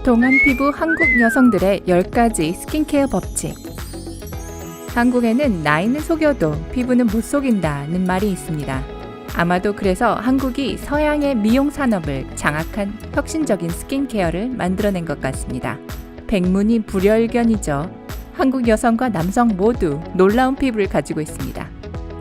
동안 피부 한국 여성들의 10가지 스킨케어 법칙. 한국에는 나이는 속여도 피부는 못 속인다는 말이 있습니다. 아마도 그래서 한국이 서양의 미용 산업을 장악한 혁신적인 스킨케어를 만들어낸 것 같습니다. 백문이 불여일견이죠. 한국 여성과 남성 모두 놀라운 피부를 가지고 있습니다.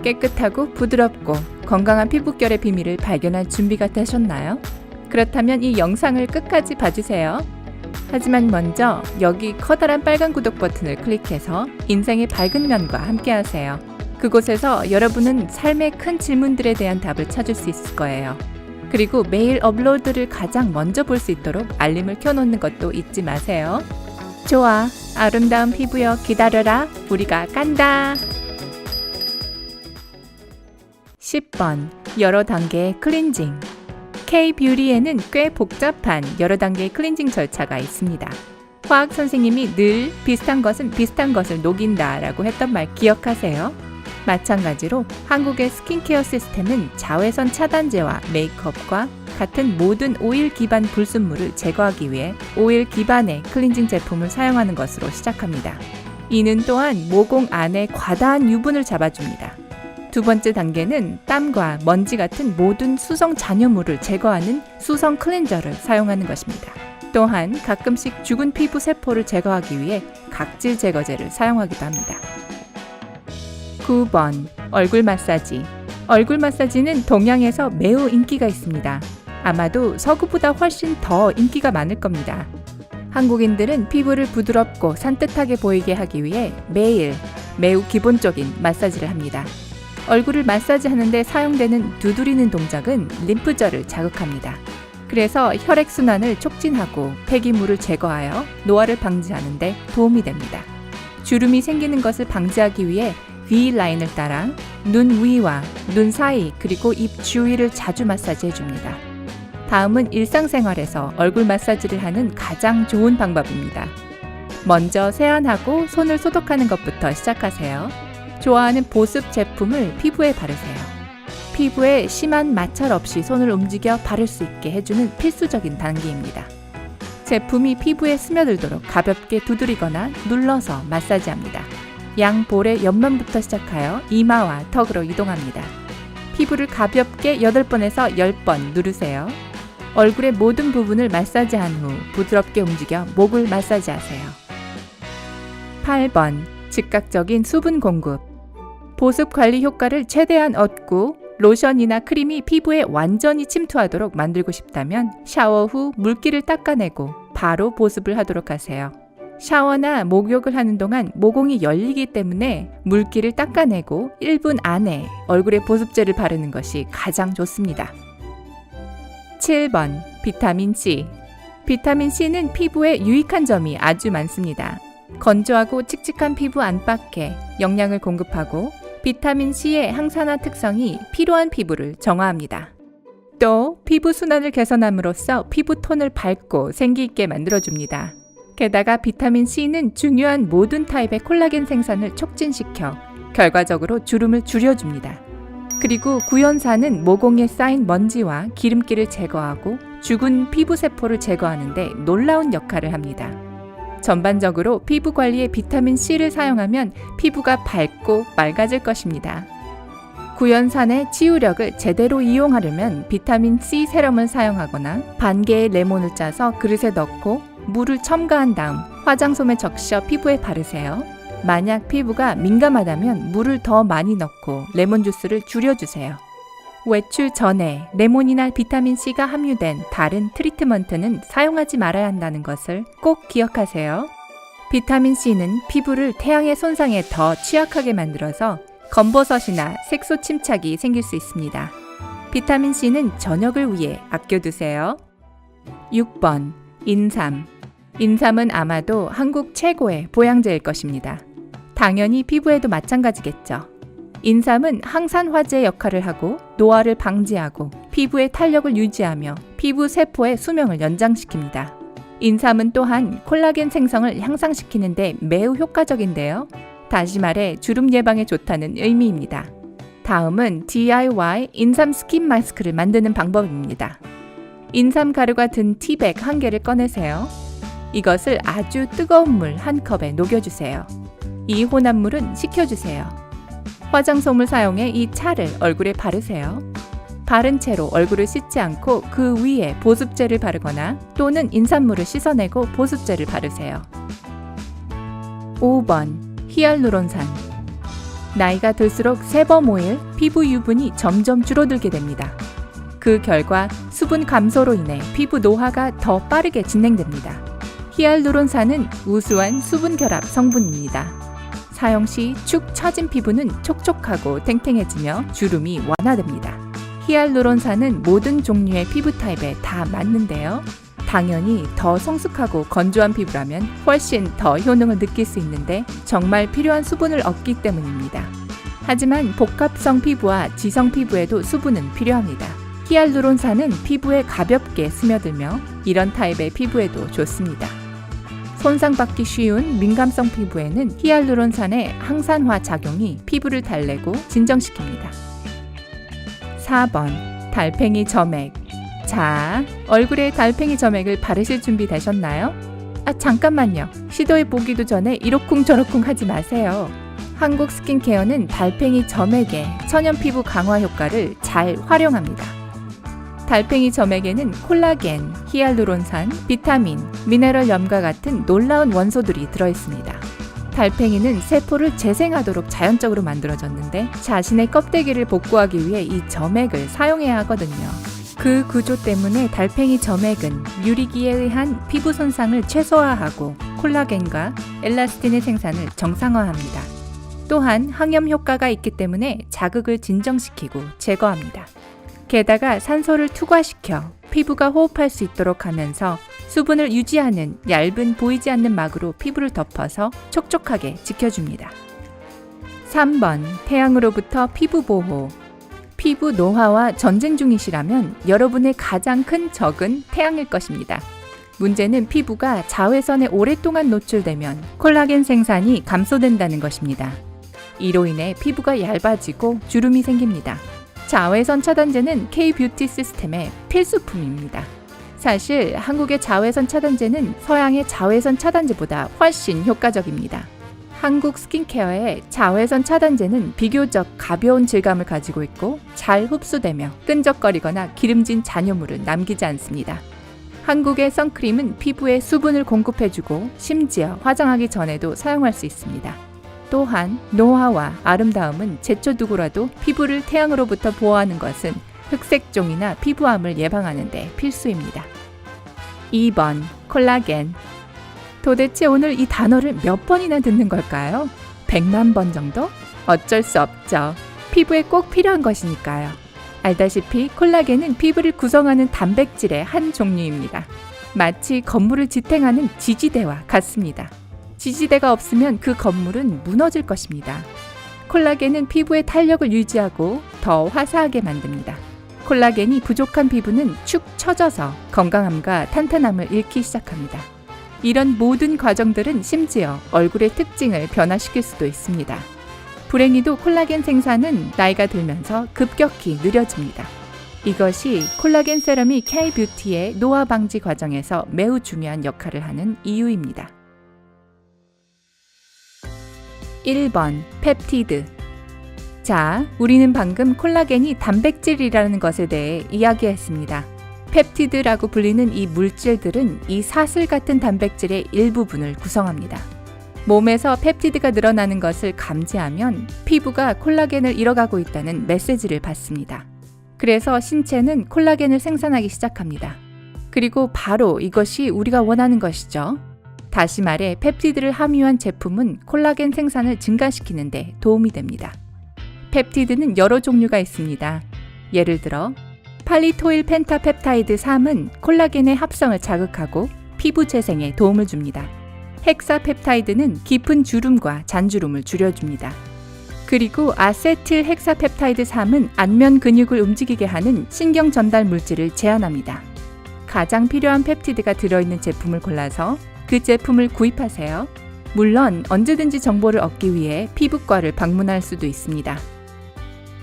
깨끗하고 부드럽고 건강한 피부결의 비밀을 발견할 준비가 되셨나요? 그렇다면 이 영상을 끝까지 봐주세요. 하지만 먼저 여기 커다란 빨간 구독 버튼을 클릭해서 인생의 밝은 면과 함께 하세요. 그곳에서 여러분은 삶의 큰 질문들에 대한 답을 찾을 수 있을 거예요. 그리고 매일 업로드를 가장 먼저 볼 수 있도록 알림을 켜놓는 것도 잊지 마세요. 좋아, 아름다운 피부여 기다려라. 우리가 간다. 10번, 여러 단계의 클렌징. K-뷰티에는 꽤 복잡한 여러 단계의 클렌징 절차가 있습니다. 화학 선생님이 늘 비슷한 것은 비슷한 것을 녹인다 라고 했던 말 기억하세요? 마찬가지로 한국의 스킨케어 시스템은 자외선 차단제와 메이크업과 같은 모든 오일 기반 불순물을 제거하기 위해 오일 기반의 클렌징 제품을 사용하는 것으로 시작합니다. 이는 또한 모공 안에 과다한 유분을 잡아줍니다. 두 번째 단계는 땀과 먼지 같은 모든 수성 잔여물을 제거하는 수성 클렌저를 사용하는 것입니다. 또한 가끔씩 죽은 피부 세포를 제거하기 위해 각질 제거제를 사용하기도 합니다. 9번, 얼굴 마사지. 얼굴 마사지는 동양에서 매우 인기가 있습니다. 아마도 서구보다 훨씬 더 인기가 많을 겁니다. 한국인들은 피부를 부드럽고 산뜻하게 보이게 하기 위해 매일 매우 기본적인 마사지를 합니다. 얼굴을 마사지하는데 사용되는 두드리는 동작은 림프절을 자극합니다. 그래서 혈액순환을 촉진하고 폐기물을 제거하여 노화를 방지하는 데 도움이 됩니다. 주름이 생기는 것을 방지하기 위해 V라인을 따라 눈 위와 눈 사이 그리고 입 주위를 자주 마사지해줍니다. 다음은 일상생활에서 얼굴 마사지를 하는 가장 좋은 방법입니다. 먼저 세안하고 손을 소독하는 것부터 시작하세요. 좋아하는 보습 제품을 피부에 바르세요. 피부에 심한 마찰 없이 손을 움직여 바를 수 있게 해주는 필수적인 단계입니다. 제품이 피부에 스며들도록 가볍게 두드리거나 눌러서 마사지합니다. 양 볼의 옆면부터 시작하여 이마와 턱으로 이동합니다. 피부를 가볍게 8번에서 10번 누르세요. 얼굴의 모든 부분을 마사지한 후 부드럽게 움직여 목을 마사지하세요. 8번, 즉각적인 수분 공급. 보습 관리 효과를 최대한 얻고 로션이나 크림이 피부에 완전히 침투하도록 만들고 싶다면 샤워 후 물기를 닦아내고 바로 보습을 하도록 하세요. 샤워나 목욕을 하는 동안 모공이 열리기 때문에 물기를 닦아내고 1분 안에 얼굴에 보습제를 바르는 것이 가장 좋습니다. 7번, 비타민C. 비타민C는 피부에 유익한 점이 아주 많습니다. 건조하고 칙칙한 피부 안팎에 영양을 공급하고 비타민C의 항산화 특성이 필요한 피부를 정화합니다. 또 피부 순환을 개선함으로써 피부 톤을 밝고 생기 있게 만들어줍니다. 게다가 비타민C는 중요한 모든 타입의 콜라겐 생산을 촉진시켜 결과적으로 주름을 줄여줍니다. 그리고 구연산은 모공에 쌓인 먼지와 기름기를 제거하고 죽은 피부 세포를 제거하는 데 놀라운 역할을 합니다. 전반적으로 피부 관리에 비타민C를 사용하면 피부가 밝고 맑아질 것입니다. 구연산의 치유력을 제대로 이용하려면 비타민C 세럼을 사용하거나 반 개의 레몬을 짜서 그릇에 넣고 물을 첨가한 다음 화장솜에 적셔 피부에 바르세요. 만약 피부가 민감하다면 물을 더 많이 넣고 레몬 주스를 줄여주세요. 외출 전에 레몬이나 비타민C가 함유된 다른 트리트먼트는 사용하지 말아야 한다는 것을 꼭 기억하세요. 비타민C는 피부를 태양의 손상에 더 취약하게 만들어서 검버섯이나 색소 침착이 생길 수 있습니다. 비타민C는 저녁을 위해 아껴두세요. 6번, 인삼. 인삼은 아마도 한국 최고의 보양제일 것입니다. 당연히 피부에도 마찬가지겠죠. 인삼은 항산화제 역할을 하고 노화를 방지하고 피부의 탄력을 유지하며 피부 세포의 수명을 연장시킵니다. 인삼은 또한 콜라겐 생성을 향상시키는 데 매우 효과적인데요. 다시 말해 주름 예방에 좋다는 의미입니다. 다음은 DIY 인삼 스킨 마스크를 만드는 방법입니다. 인삼 가루가 든 티백 1개를 꺼내세요. 이것을 아주 뜨거운 물 한 컵에 녹여주세요. 이 혼합물은 식혀주세요. 화장솜을 사용해 이 차를 얼굴에 바르세요. 바른 채로 얼굴을 씻지 않고 그 위에 보습제를 바르거나 또는 인산물을 씻어내고 보습제를 바르세요. 5번 히알루론산. 나이가 들수록 세범오일, 피부 유분이 점점 줄어들게 됩니다. 그 결과 수분 감소로 인해 피부 노화가 더 빠르게 진행됩니다. 히알루론산은 우수한 수분 결합 성분입니다. 사용 시 축 처진 피부는 촉촉하고 탱탱해지며 주름이 완화됩니다. 히알루론산은 모든 종류의 피부 타입에 다 맞는데요. 당연히 더 성숙하고 건조한 피부라면 훨씬 더 효능을 느낄 수 있는데 정말 필요한 수분을 얻기 때문입니다. 하지만 복합성 피부와 지성 피부에도 수분은 필요합니다. 히알루론산은 피부에 가볍게 스며들며 이런 타입의 피부에도 좋습니다. 손상받기 쉬운 민감성 피부에는 히알루론산의 항산화 작용이 피부를 달래고 진정시킵니다. 4번 달팽이 점액. 자, 얼굴에 달팽이 점액을 바르실 준비 되셨나요? 잠깐만요. 시도해 보기도 전에 이러쿵저러쿵 하지 마세요. 한국 스킨케어는 달팽이 점액의 천연 피부 강화 효과를 잘 활용합니다. 달팽이 점액에는 콜라겐, 히알루론산, 비타민, 미네랄 염과 같은 놀라운 원소들이 들어있습니다. 달팽이는 세포를 재생하도록 자연적으로 만들어졌는데 자신의 껍데기를 복구하기 위해 이 점액을 사용해야 하거든요. 그 구조 때문에 달팽이 점액은 유리기에 의한 피부 손상을 최소화하고 콜라겐과 엘라스틴의 생산을 정상화합니다. 또한 항염 효과가 있기 때문에 자극을 진정시키고 제거합니다. 게다가 산소를 투과시켜 피부가 호흡할 수 있도록 하면서 수분을 유지하는 얇은 보이지 않는 막으로 피부를 덮어서 촉촉하게 지켜줍니다. 3번 태양으로부터 피부 보호. 피부 노화와 전쟁 중이시라면 여러분의 가장 큰 적은 태양일 것입니다. 문제는 피부가 자외선에 오랫동안 노출되면 콜라겐 생산이 감소된다는 것입니다. 이로 인해 피부가 얇아지고 주름이 생깁니다. 자외선 차단제는 K-뷰티 시스템의 필수품입니다. 사실 한국의 자외선 차단제는 서양의 자외선 차단제보다 훨씬 효과적입니다. 한국 스킨케어의 자외선 차단제는 비교적 가벼운 질감을 가지고 있고 잘 흡수되며 끈적거리거나 기름진 잔여물을 남기지 않습니다. 한국의 선크림은 피부에 수분을 공급해주고 심지어 화장하기 전에도 사용할 수 있습니다. 또한 노화와 아름다움은 제쳐두고라도 피부를 태양으로부터 보호하는 것은 흑색종이나 피부암을 예방하는 데 필수입니다. 2번 콜라겐. 도대체 오늘 이 단어를 몇 번이나 듣는 걸까요? 100만 번 정도? 어쩔 수 없죠. 피부에 꼭 필요한 것이니까요. 알다시피 콜라겐은 피부를 구성하는 단백질의 한 종류입니다. 마치 건물을 지탱하는 지지대와 같습니다. 지지대가 없으면 그 건물은 무너질 것입니다. 콜라겐은 피부의 탄력을 유지하고 더 화사하게 만듭니다. 콜라겐이 부족한 피부는 축 처져서 건강함과 탄탄함을 잃기 시작합니다. 이런 모든 과정들은 심지어 얼굴의 특징을 변화시킬 수도 있습니다. 불행히도 콜라겐 생산은 나이가 들면서 급격히 느려집니다. 이것이 콜라겐 세럼이 K-뷰티의 노화 방지 과정에서 매우 중요한 역할을 하는 이유입니다. 1번 펩티드. 자, 우리는 방금 콜라겐이 단백질이라는 것에 대해 이야기했습니다. 펩티드라고 불리는 이 물질들은 이 사슬 같은 단백질의 일부분을 구성합니다. 몸에서 펩티드가 늘어나는 것을 감지하면 피부가 콜라겐을 잃어가고 있다는 메시지를 받습니다. 그래서 신체는 콜라겐을 생산하기 시작합니다. 그리고 바로 이것이 우리가 원하는 것이죠. 다시 말해 펩티드를 함유한 제품은 콜라겐 생산을 증가시키는 데 도움이 됩니다. 펩티드는 여러 종류가 있습니다. 예를 들어 팔리토일 펜타펩타이드 3은 콜라겐의 합성을 자극하고 피부 재생에 도움을 줍니다. 헥사펩타이드는 깊은 주름과 잔주름을 줄여줍니다. 그리고 아세틸 헥사펩타이드 3은 안면 근육을 움직이게 하는 신경 전달 물질을 제한합니다. 가장 필요한 펩티드가 들어있는 제품을 골라서 그 제품을 구입하세요. 물론 언제든지 정보를 얻기 위해 피부과를 방문할 수도 있습니다.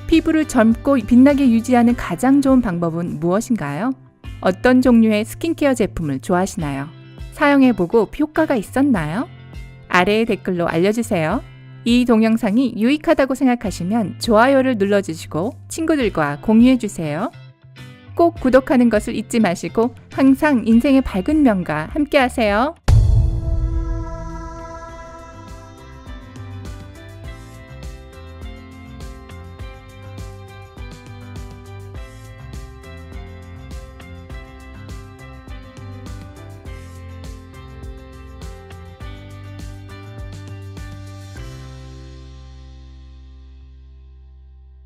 피부를 젊고 빛나게 유지하는 가장 좋은 방법은 무엇인가요? 어떤 종류의 스킨케어 제품을 좋아하시나요? 사용해보고 효과가 있었나요? 아래의 댓글로 알려주세요. 이 동영상이 유익하다고 생각하시면 좋아요를 눌러주시고 친구들과 공유해주세요. 꼭 구독하는 것을 잊지 마시고 항상 인생의 밝은 면과 함께하세요.